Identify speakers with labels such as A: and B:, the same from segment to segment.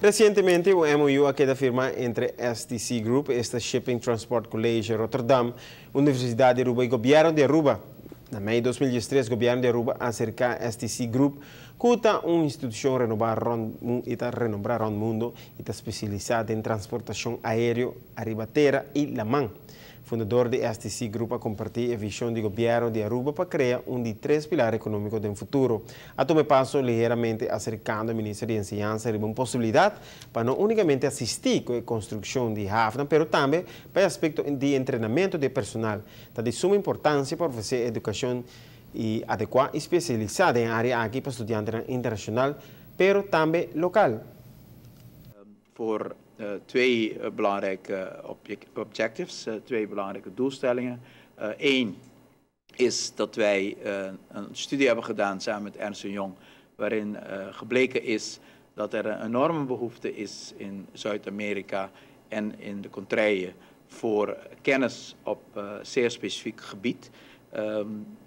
A: Recientemente, un MOU ha quedado firmado entre STC Group, este Shipping Transport College Rotterdam, Universidad de Aruba y Gobierno de Aruba. En maio de 2013, o governo de Aruba acerca STC Group, que é uma instituição renombrada no mundo e está especializada em transportação aérea, arriba-terra e lamang. O fundador de STC Group a compartilhar a visão do governo de Aruba para criar de 3 pilares econômicos do futuro. A tomar passo ligeiramente acercando ao Ministro de Enseñanza e uma possibilidade para não unicamente assistir com a construção de havens, mas também para o aspecto de treinamento de personal. Está de suma importância para oferecer educação adequada e especializada em área aqui para estudantes internacional, mas também local.
B: Voor twee belangrijke objectives, twee belangrijke doelstellingen. Eén is dat wij een studie hebben gedaan samen met Ernst & Young, waarin gebleken is dat er een enorme behoefte is in Zuid-Amerika en in de contraien voor kennis op zeer specifiek gebied.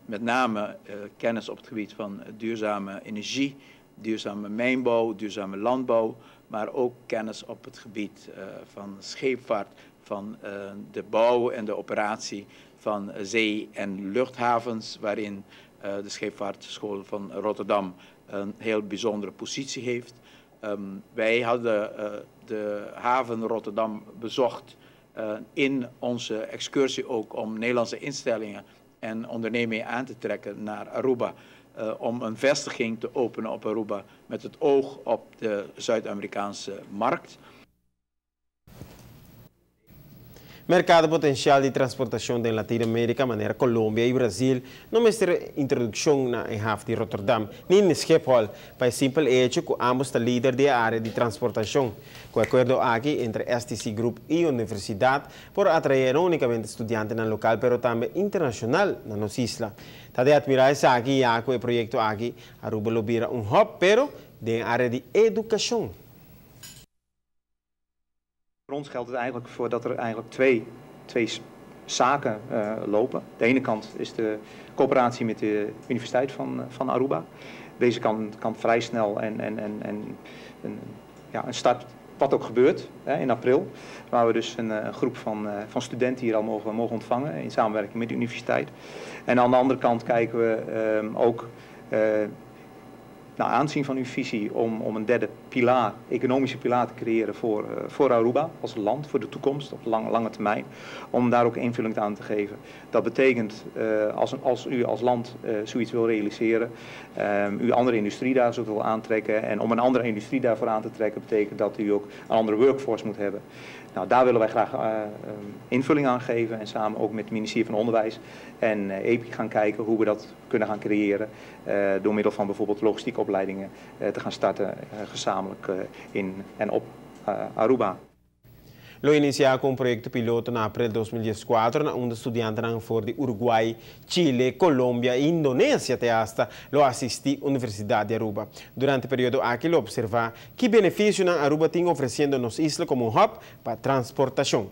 B: Met name kennis op het gebied van duurzame energie, duurzame mijnbouw, duurzame landbouw, maar ook kennis op het gebied van scheepvaart, van de bouw en de operatie van zee- en luchthavens, waarin de scheepvaartschool van Rotterdam een heel bijzondere positie heeft. Wij hadden de haven Rotterdam bezocht in onze excursie ook om Nederlandse instellingen en ondernemingen aan te trekken naar Aruba. Om een vestiging te openen op Aruba met het oog op de Zuid-Amerikaanse markt.
A: Mercado potencial de transportação de Latinoamérica, maneira Colômbia e Brasil, não mostra introdução na haven de Rotterdam, nem no Schiphol, para o simples hecho que ambos estão líderes da área de transportação. Com acordo aqui entre STC Group e a Universidade, por atrair não unicamente estudantes no local, mas também internacional na nossa isla. Está de admirar isso aqui, já que o projeto aqui, Aruba lobira hub, pero de área de educação.
C: Voor ons geldt het eigenlijk voor dat er eigenlijk twee zaken lopen. De ene kant is de coöperatie met de Universiteit van Aruba. Deze kan vrij snel een start, wat ook gebeurt in april. Waar we dus een groep van studenten hier al mogen ontvangen in samenwerking met de universiteit. En aan de andere kant kijken we ook naar aanzien van uw visie om een derde pilaar, economische pilaar te creëren voor Aruba als land, voor de toekomst op lange termijn, om daar ook invulling aan te geven. Dat betekent als u als land zoiets wil realiseren, u andere industrie daar zo wil aantrekken en om een andere industrie daarvoor aan te trekken betekent dat u ook een andere workforce moet hebben. Nou, daar willen wij graag invulling aan geven en samen ook met het ministerie van Onderwijs en EPI gaan kijken hoe we dat kunnen gaan creëren door middel van bijvoorbeeld logistieke opleidingen te gaan starten gezamenlijk in en op Aruba.
A: Lo inicia com um projeto piloto na abril de 2014, onde estudantes de Uruguai, Chile, Colômbia e Indonésia hasta lo assisti Universidade de Aruba. Durante o período aqui, lo observa que benefício na Aruba tem oferecendo nos islas como hub para transportação.